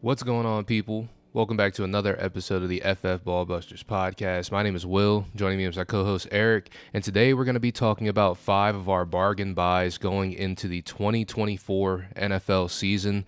What's going on, people? Welcome back to another episode of the FF Ballbusters podcast. My name is Will. Joining me is our co-host Eric, and today we're going to be talking about 5 of our bargain buys going into the 2024 NFL season.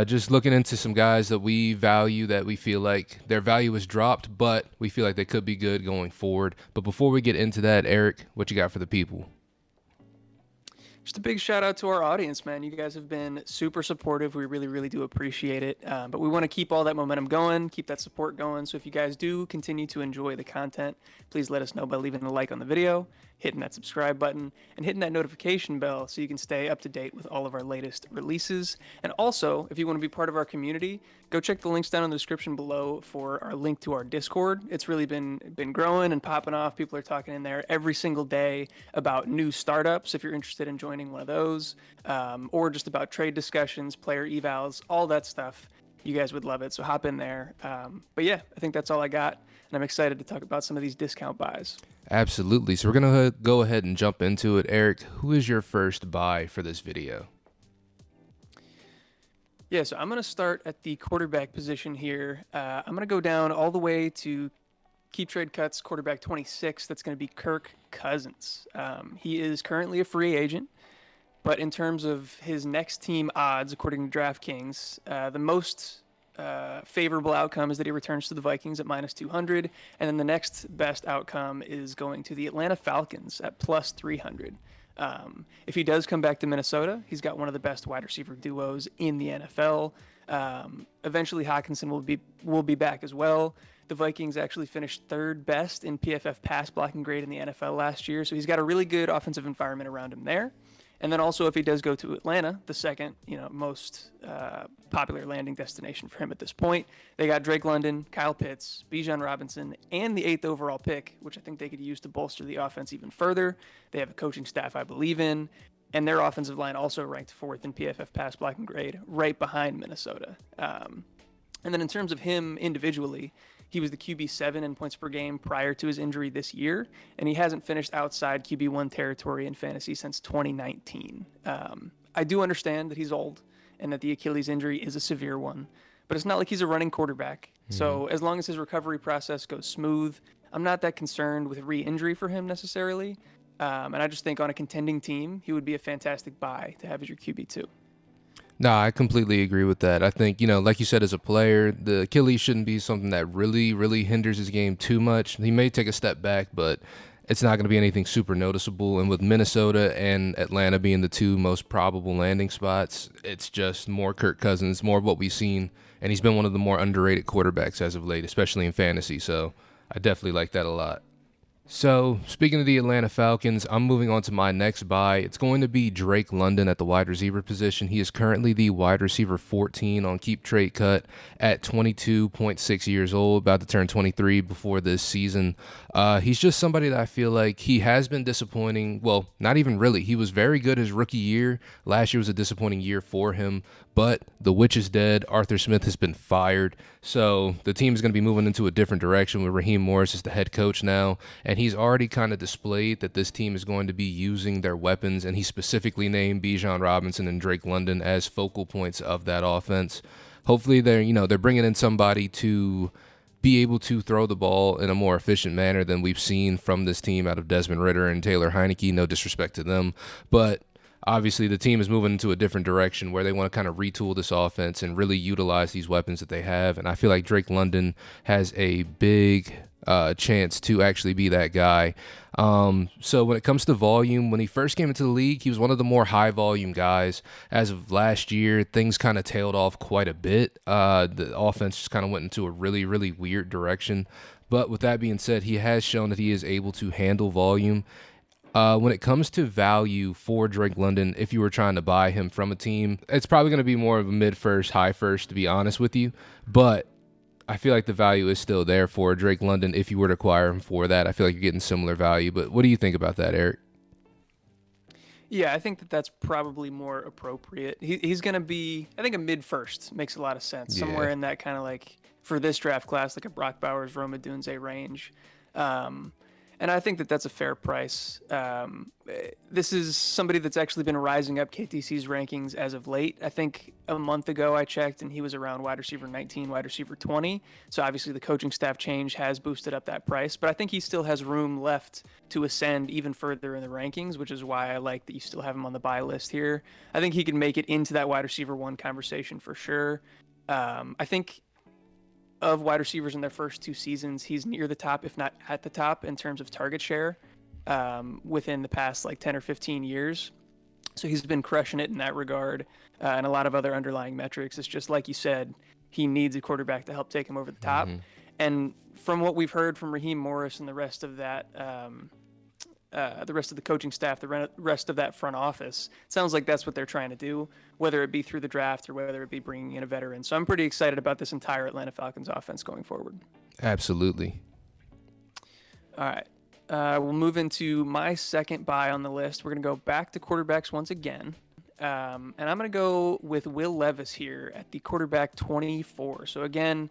Just looking into some guys that we value, that we feel like their value is dropped, but we feel like they could be good going forward. But before we get into that, Eric, what you got for the people? Just a big shout out to our audience, man. You guys have been super supportive. We really, really do appreciate it. But we want to keep all that momentum going, keep that support going. So if you guys do continue to enjoy the content, please let us know by leaving a like on the video, hitting that subscribe button, and hitting that notification bell so you can stay up to date with all of our latest releases. And also, if you want to be part of our community, go check the links down in the description below for our link to our Discord. It's really been growing and popping off. People are talking in there every single day about new startups. If you're interested in joining one of those, or just about trade discussions, player evals, all that stuff, you guys would love it. So hop in there. But yeah, I think that's all I got, and I'm excited to talk about some of these discount buys. Absolutely. So we're going to go ahead and jump into it. Eric, who is your first buy for this video? Yeah, so I'm going to start at the quarterback position here. I'm going to go down all the way to Keep Trade Cuts quarterback 26. That's going to be Kirk Cousins. He is currently a free agent, but in terms of his next team odds, according to DraftKings, the most favorable outcome is that he returns to the Vikings at minus 200, and then the next best outcome is going to the Atlanta Falcons at plus 300. If he does come back to Minnesota, he's got one of the best wide receiver duos in the NFL. Eventually, Hockenson will be back as well. The Vikings actually finished third best in PFF pass blocking grade in the NFL last year, so he's got a really good offensive environment around him there. And then also, if he does go to Atlanta, the second, most popular landing destination for him at this point, they got Drake London, Kyle Pitts, Bijan Robinson, and the 8th overall pick, which I think they could use to bolster the offense even further. They have a coaching staff I believe in, and their offensive line also ranked 4th in PFF pass blocking grade, right behind Minnesota. And then in terms of him individually, he was the QB7 in points per game prior to his injury this year, and he hasn't finished outside QB1 territory in fantasy since 2019. I do understand that he's old and that the Achilles injury is a severe one, but it's not like he's a running quarterback. Mm-hmm. So as long as his recovery process goes smooth, I'm not that concerned with re-injury for him necessarily. And I just think on a contending team, he would be a fantastic buy to have as your QB2. No, I completely agree with that. I think, like you said, as a player, the Achilles shouldn't be something that really, really hinders his game too much. He may take a step back, but it's not going to be anything super noticeable. And with Minnesota and Atlanta being the two most probable landing spots, it's just more Kirk Cousins, more of what we've seen. And he's been one of the more underrated quarterbacks as of late, especially in fantasy. So I definitely like that a lot. So, speaking of the Atlanta Falcons, I'm moving on to my next buy. It's going to be Drake London at the wide receiver position. He is currently the wide receiver 14 on Keep Trade Cut at 22.6 years old, about to turn 23 before this season. He's just somebody that I feel like he has been disappointing. Well, not even really. He was very good his rookie year. Last year was a disappointing year for him, but the witch is dead. Arthur Smith has been fired. So the team is going to be moving into a different direction with Raheem Morris as the head coach now, and he's already kind of displayed that this team is going to be using their weapons, and he specifically named Bijan Robinson and Drake London as focal points of that offense. Hopefully they're bringing in somebody to be able to throw the ball in a more efficient manner than we've seen from this team out of Desmond Ridder and Taylor Heineke. No disrespect to them, but obviously the team is moving into a different direction where they want to kind of retool this offense and really utilize these weapons that they have. And I feel like Drake London has a big chance to actually be that guy. So when it comes to volume, when he first came into the league, he was one of the more high volume guys. As of last year, things kind of tailed off quite a bit. The offense just kind of went into a really, really weird direction. But with that being said, he has shown that he is able to handle volume. When it comes to value for Drake London, if you were trying to buy him from a team, it's probably going to be more of a mid-first, high-first, to be honest with you. But I feel like the value is still there for Drake London if you were to acquire him for that. I feel like you're getting similar value. But what do you think about that, Eric? Yeah, I think that's probably more appropriate. He's going to be, I think a mid-first makes a lot of sense. Yeah. Somewhere in that kind of like, for this draft class, like a Brock Bowers, Roma Dunze range. And I think that that's a fair price. This is somebody that's actually been rising up KTC's rankings as of late. I think a month ago I checked and he was around wide receiver 19, wide receiver 20. So obviously the coaching staff change has boosted up that price, but I think he still has room left to ascend even further in the rankings, which is why I like that you still have him on the buy list here. I think he can make it into that wide receiver one conversation for sure. I think of wide receivers in their first two seasons, he's near the top, if not at the top, in terms of target share within the past like 10 or 15 years. So he's been crushing it in that regard, and a lot of other underlying metrics. It's just like you said, he needs a quarterback to help take him over the top. Mm-hmm. And from what we've heard from Raheem Morris and the rest of that, the rest of the coaching staff, the rest of that front office, sounds like that's what they're trying to do, whether it be through the draft or whether it be bringing in a veteran. So I'm pretty excited about this entire Atlanta Falcons offense going forward. Absolutely. All right. We'll move into my second buy on the list. We're going to go back to quarterbacks once again. And I'm going to go with Will Levis here at the quarterback 24. So again,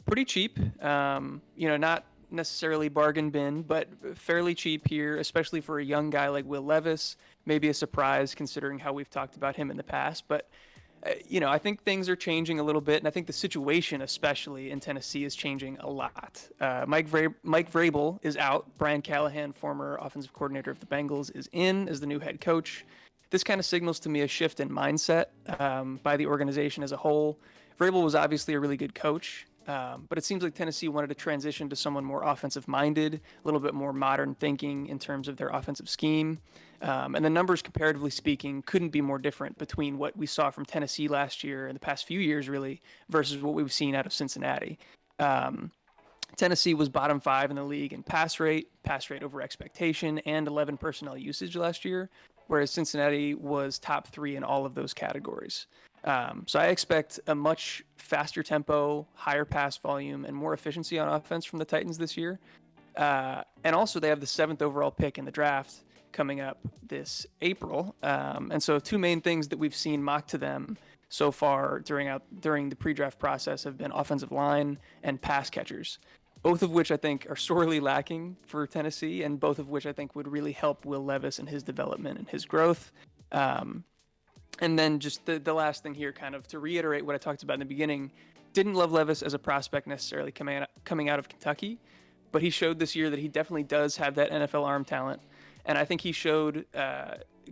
pretty cheap. Not necessarily bargain bin, but fairly cheap here, especially for a young guy like Will Levis. Maybe a surprise considering how we've talked about him in the past. But, I think things are changing a little bit, and I think the situation, especially in Tennessee, is changing a lot. Mike Vrabel is out. Brian Callahan, former offensive coordinator of the Bengals, is in as the new head coach. This kind of signals to me a shift in mindset by the organization as a whole. Vrabel was obviously a really good coach, but it seems like Tennessee wanted to transition to someone more offensive-minded, a little bit more modern thinking in terms of their offensive scheme. And the numbers, comparatively speaking, couldn't be more different between what we saw from Tennessee last year and the past few years, really, versus what we've seen out of Cincinnati. Tennessee was bottom 5 in the league in pass rate over expectation, and 11 personnel usage last year, whereas Cincinnati was top 3 in all of those categories. So I expect a much faster tempo, higher pass volume, and more efficiency on offense from the Titans this year. And also they have the 7th overall pick in the draft coming up this April. And so two main things that we've seen mocked to them so far during the pre-draft process have been offensive line and pass catchers, both of which I think are sorely lacking for Tennessee, and both of which I think would really help Will Levis in his development and his growth. And then just the last thing here, kind of to reiterate what I talked about in the beginning, didn't love Levis as a prospect necessarily coming out of Kentucky, but he showed this year that he definitely does have that NFL arm talent. And I think he showed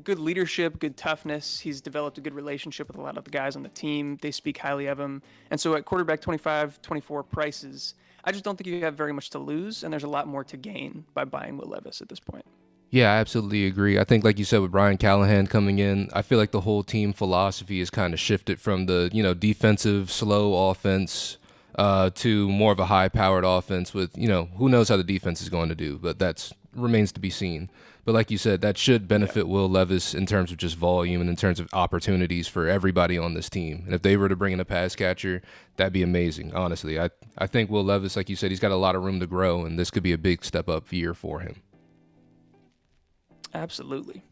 good leadership, good toughness. He's developed a good relationship with a lot of the guys on the team. They speak highly of him. And so at quarterback 25, 24 prices, I just don't think you have very much to lose, and there's a lot more to gain by buying Will Levis at this point. Yeah, I absolutely agree. I think, like you said, with Brian Callahan coming in, I feel like the whole team philosophy has kind of shifted from the, defensive, slow offense to more of a high-powered offense with, who knows how the defense is going to do, but that remains to be seen. But like you said, that should benefit Will Levis in terms of just volume and in terms of opportunities for everybody on this team. And if they were to bring in a pass catcher, that'd be amazing, honestly. I think Will Levis, like you said, he's got a lot of room to grow, and this could be a big step-up year for him. Absolutely.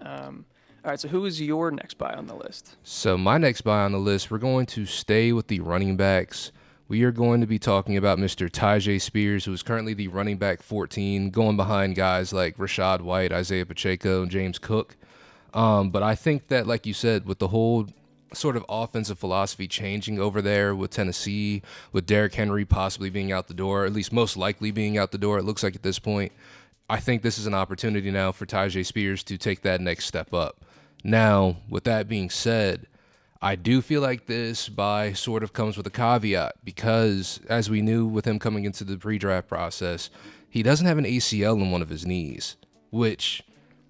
All right, so who is your next buy on the list? So my next buy on the list, we're going to stay with the running backs. We are going to be talking about Mr. Tyjae Spears, who is currently the running back 14, going behind guys like Rashad White, Isaiah Pacheco, and James Cook. But I think that, like you said, with the whole sort of offensive philosophy changing over there with Tennessee, with Derrick Henry possibly being out the door, at least most likely being out the door, it looks like at this point, I think this is an opportunity now for Tyjae Spears to take that next step up. Now, with that being said, I do feel like this buy sort of comes with a caveat because, as we knew with him coming into the pre-draft process, he doesn't have an ACL in one of his knees, which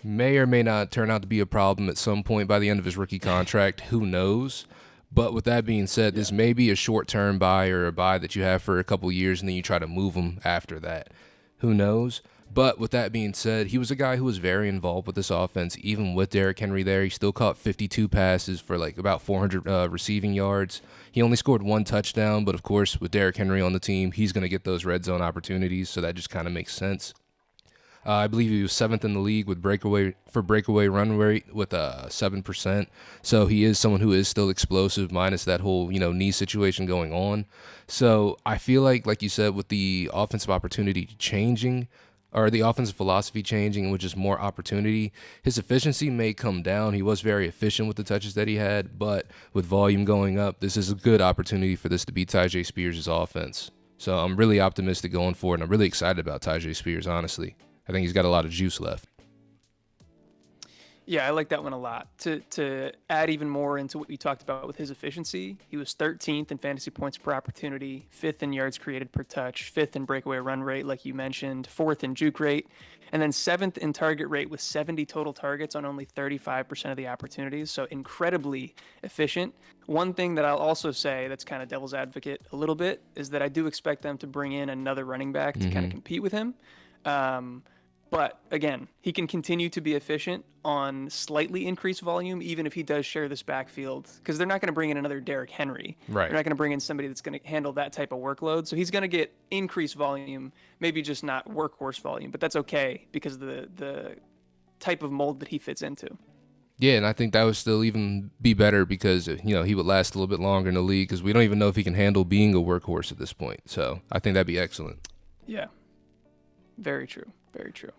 may or may not turn out to be a problem at some point by the end of his rookie contract. Who knows? But with that being said, this may be a short-term buy or a buy that you have for a couple years and then you try to move him after that. Who knows? But with that being said, he was a guy who was very involved with this offense. Even with Derrick Henry there, he still caught 52 passes for like about 400 receiving yards. He only scored 1 touchdown, but of course, with Derrick Henry on the team, he's going to get those red zone opportunities, so that just kind of makes sense. I believe he was 7th in the league with breakaway run rate with 7%. So he is someone who is still explosive, minus that whole knee situation going on. So I feel like you said, with the offensive opportunity changing, or the offensive philosophy changing and with just more opportunity, his efficiency may come down. He was very efficient with the touches that he had, but with volume going up, this is a good opportunity for this to be Tyjae Spears' offense. So I'm really optimistic going forward, and I'm really excited about Tyjae Spears, honestly. I think he's got a lot of juice left. Yeah, I like that one a lot. To add even more into what we talked about with his efficiency, he was 13th in fantasy points per opportunity, 5th in yards created per touch, 5th in breakaway run rate, like you mentioned, 4th in juke rate, and then 7th in target rate with 70 total targets on only 35% of the opportunities. So incredibly efficient. One thing that I'll also say that's kind of devil's advocate a little bit is that I do expect them to bring in another running back to kind of compete with him. But again, he can continue to be efficient on slightly increased volume, even if he does share this backfield, because they're not going to bring in another Derrick Henry. Right. They're not going to bring in somebody that's going to handle that type of workload. So he's going to get increased volume, maybe just not workhorse volume, but that's okay because of the type of mold that he fits into. Yeah, and I think that would still even be better because, he would last a little bit longer in the league because we don't even know if he can handle being a workhorse at this point. So I think that'd be excellent. Yeah, very true. Very true.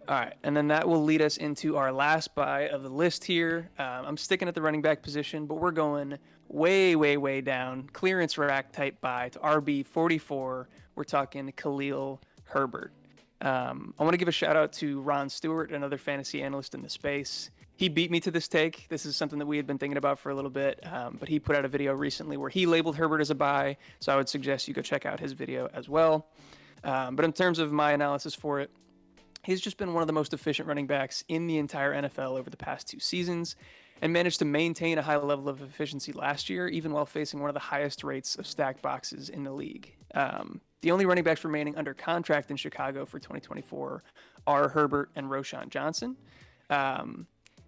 All right, and then that will lead us into our last buy of the list here. I'm sticking at the running back position, but we're going way, way, way down. Clearance rack type buy to RB 44. We're talking Khalil Herbert. I want to give a shout out to Ron Stewart, another fantasy analyst in the space. He beat me to this take. This is something that we had been thinking about for a little bit, but he put out a video recently where he labeled Herbert as a buy, so I would suggest you go check out his video as well. But in terms of my analysis for it, he's just been one of the most efficient running backs in the entire NFL over the past 2 seasons and managed to maintain a high level of efficiency last year, even while facing one of the highest rates of stacked boxes in the league. The only running backs remaining under contract in Chicago for 2024 are Herbert and Roschon Johnson.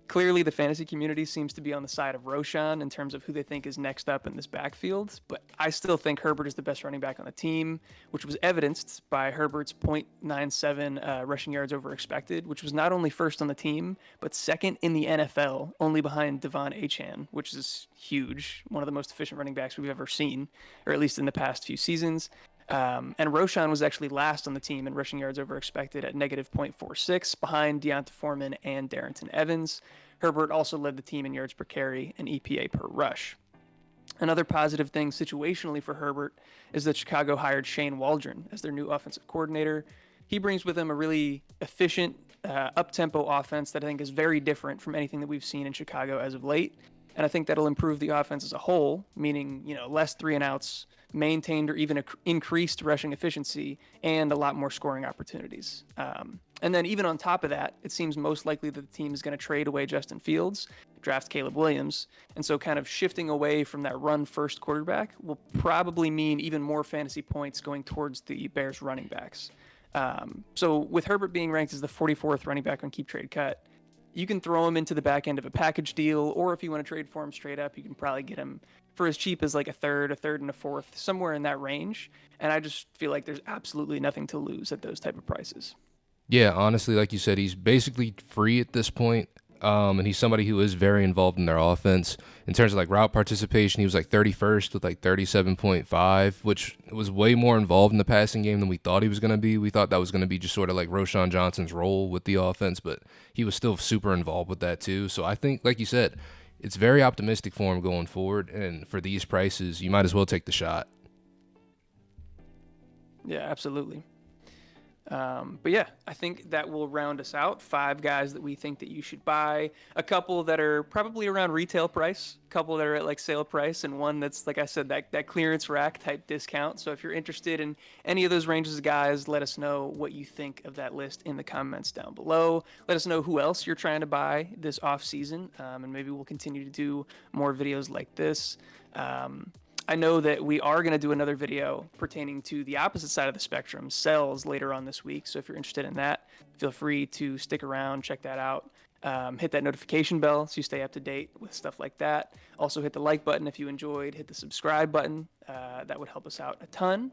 Clearly, the fantasy community seems to be on the side of Roschon in terms of who they think is next up in this backfield, but I still think Herbert is the best running back on the team, which was evidenced by Herbert's .97 rushing yards over expected, which was not only first on the team, but second in the NFL, only behind Devon Achane, which is huge, one of the most efficient running backs we've ever seen, or at least in the past few seasons. And Roschon was actually last on the team in rushing yards over expected at negative .46, behind Deonta Foreman and Darrington Evans. Herbert also led the team in yards per carry and EPA per rush. Another positive thing situationally for Herbert is that Chicago hired Shane Waldron as their new offensive coordinator. He brings with him a really efficient, up-tempo offense that I think is very different from anything that we've seen in Chicago as of late. And I think that'll improve the offense as a whole, meaning, less 3-and-outs, maintained or even increased rushing efficiency, and a lot more scoring opportunities. And then even on top of that, it seems most likely that the team is going to trade away Justin Fields, draft Caleb Williams. And so kind of shifting away from that run-first quarterback will probably mean even more fantasy points going towards the Bears running backs. So with Herbert being ranked as the 44th running back on Keep Trade Cut, you can throw him into the back end of a package deal, or if you want to trade for him straight up, you can probably get him for as cheap as like a third and a fourth, somewhere in that range. And I just feel like there's absolutely nothing to lose at those type of prices. Yeah, honestly, like you said, he's basically free at this point. And he's somebody who is very involved in their offense. In terms of like route participation, he was like 31st with like 37.5, which was way more involved in the passing game than we thought he was going to be. We thought that was going to be just sort of like Roschon Johnson's role with the offense, but he was still super involved with that too. So I think, like you said, it's very optimistic for him going forward. And for these prices, you might as well take the shot. Yeah, absolutely. But yeah, I think that will round us out. 5 guys that we think that you should buy. A couple that are probably around retail price, a couple that are at like sale price, and one that's, like I said, that clearance rack type discount. So if you're interested in any of those ranges of guys, let us know what you think of that list in the comments down below. Let us know who else you're trying to buy this off season, and maybe we'll continue to do more videos like this. I know that we are going to do another video pertaining to the opposite side of the spectrum, sells, later on this week. So if you're interested in that, feel free to stick around, check that out. Hit that notification bell so you stay up to date with stuff like that. Also hit the like button if you enjoyed. Hit the subscribe button. That would help us out a ton.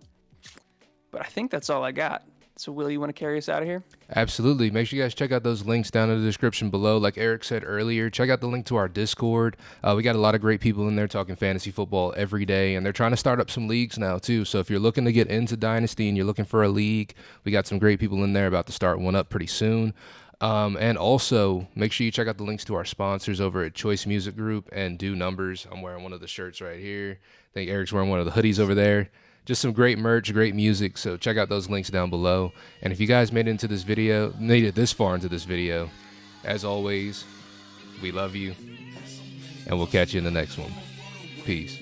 But I think that's all I got. So, Will, you want to carry us out of here? Absolutely. Make sure you guys check out those links down in the description below. Like Eric said earlier, check out the link to our Discord. We got a lot of great people in there talking fantasy football every day, and they're trying to start up some leagues now too. So if you're looking to get into Dynasty and you're looking for a league, we got some great people in there about to start one up pretty soon. And also, make sure you check out the links to our sponsors over at Choice Music Group and Do Numbers. I'm wearing one of the shirts right here. I think Eric's wearing one of the hoodies over there. Just some great merch, great music. So check out those links down below. And if you guys made it this far into this video, as always, we love you, and we'll catch you in the next one. Peace.